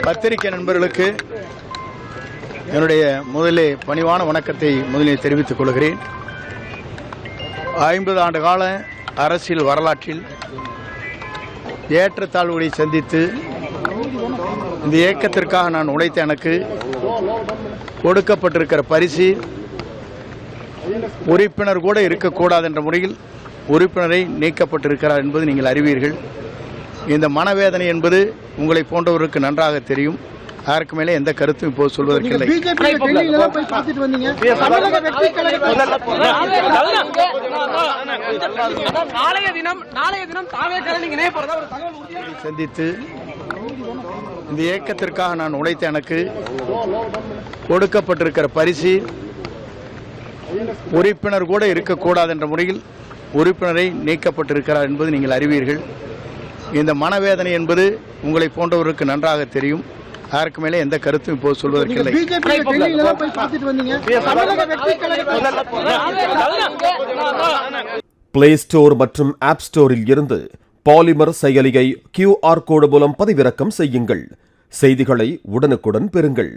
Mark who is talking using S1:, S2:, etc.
S1: பத்திரிகை நண்பர்களுக்கு என்னுடைய முதலே பணிவான வணக்கத்தை முதலில் தெரிவித்துக் கொள்கிறேன். 50 ஆண்டு கால அரசியல் வரலாற்றில் ஏற்றத்தாழ்வுகளை சந்தித்து இந்த இயக்கத்திற்காக நான் உழைத்த எனக்கு கொடுக்கப்பட்டிருக்கிற பரிசு உறுப்பினர் கூட இருக்கக்கூடாது என்ற முறையில் உறுப்பினரை நீக்கப்பட்டிருக்கிறார் என்பது நீங்கள் அறிவீர்கள். இந்த மனவேதனை என்பது உங்களை போன்றவருக்கு நன்றாக தெரியும். அதற்கு மேலே எந்த கருத்தும் இப்போது சொல்வதற்கில்லை. சந்தித்து இந்த இயக்கத்திற்காக நான் உழைத்த எனக்கு கொடுக்கப்பட்டிருக்கிற பரிசு உறுப்பினர் கூட இருக்கக்கூடாது என்ற முறையில் உறுப்பினரை நீக்கப்பட்டிருக்கிறார் என்பது நீங்கள் அறிவீர்கள். இந்த மனவேதனை என்பது உங்களை போன்றவருக்கு நன்றாக தெரியும். அதற்கு மேலே எந்த கருத்தும் இப்போது சொல்வதற்கில்லை.
S2: பிளே ஸ்டோர் மற்றும் ஆப் ஸ்டோரில் இருந்து பாலிமர் செயலியை QR கோடு மூலம் பதிவிறக்கம் செய்யுங்கள். செய்திகளை உடனுக்குடன் பெறுங்கள்.